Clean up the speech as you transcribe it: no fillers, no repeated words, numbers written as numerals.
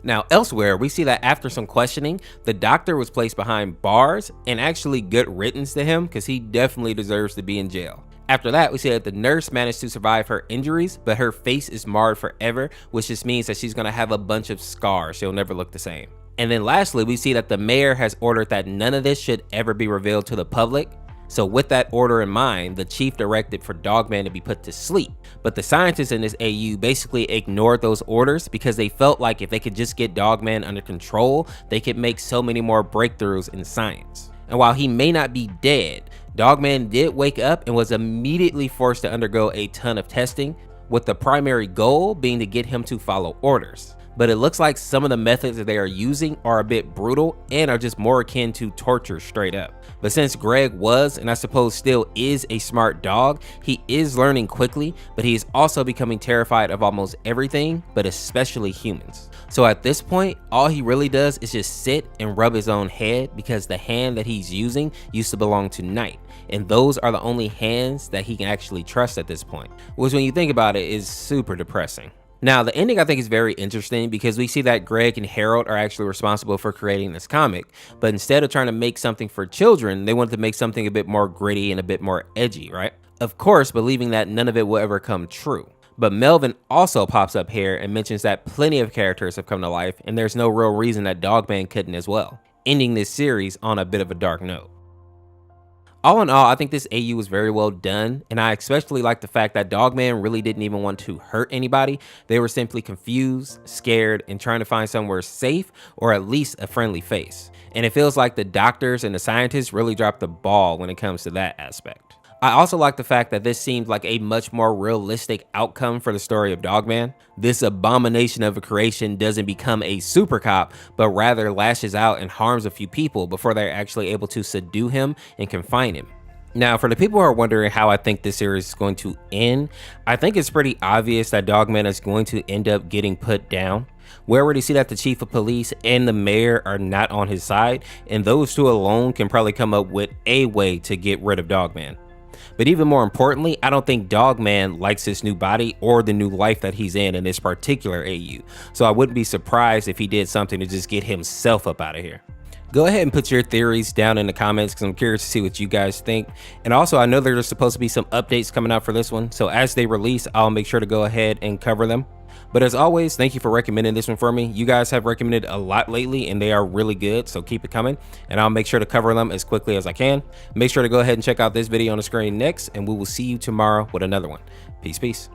Now, elsewhere, we see that after some questioning, the doctor was placed behind bars and actually good riddance to him because he definitely deserves to be in jail. After that, we see that the nurse managed to survive her injuries, but her face is marred forever, which just means that she's gonna have a bunch of scars. She'll never look the same. And then lastly, we see that the mayor has ordered that none of this should ever be revealed to the public. So with that order in mind, the chief directed for Dogman to be put to sleep. But the scientists in this AU basically ignored those orders because they felt like if they could just get Dogman under control, they could make so many more breakthroughs in science. And while he may not be dead, Dogman did wake up and was immediately forced to undergo a ton of testing, with the primary goal being to get him to follow orders. But it looks like some of the methods that they are using are a bit brutal and are just more akin to torture straight up. But since Greg was, and I suppose still is, a smart dog, he is learning quickly, but he is also becoming terrified of almost everything, but especially humans. So at this point, all he really does is just sit and rub his own head because the hand that he's using used to belong to Night. And those are the only hands that he can actually trust at this point, which when you think about it is super depressing. Now, the ending I think is very interesting because we see that Greg and Harold are actually responsible for creating this comic, but instead of trying to make something for children, they wanted to make something a bit more gritty and a bit more edgy, right? Of course, believing that none of it will ever come true. But Melvin also pops up here and mentions that plenty of characters have come to life and there's no real reason that Dogman couldn't as well, ending this series on a bit of a dark note. All in all, I think this AU was very well done, and I especially like the fact that Dogman really didn't even want to hurt anybody. They were simply confused, scared, and trying to find somewhere safe or at least a friendly face. And it feels like the doctors and the scientists really dropped the ball when it comes to that aspect. I also like the fact that this seemed like a much more realistic outcome for the story of Dogman. This abomination of a creation doesn't become a super cop, but rather lashes out and harms a few people before they're actually able to subdue him and confine him. Now, for the people who are wondering how I think this series is going to end, I think it's pretty obvious that Dogman is going to end up getting put down. We already see that the chief of police and the mayor are not on his side, and those two alone can probably come up with a way to get rid of Dogman. But even more importantly, I don't think Dogman likes his new body or the new life that he's in this particular AU. So I wouldn't be surprised if he did something to just get himself up out of here. Go ahead and put your theories down in the comments because I'm curious to see what you guys think. And also, I know there's supposed to be some updates coming out for this one. So as they release, I'll make sure to go ahead and cover them. But as always, thank you for recommending this one for me. You guys have recommended a lot lately and they are really good, so keep it coming. And I'll make sure to cover them as quickly as I can. Make sure to go ahead and check out this video on the screen next, and we will see you tomorrow with another one. Peace, peace.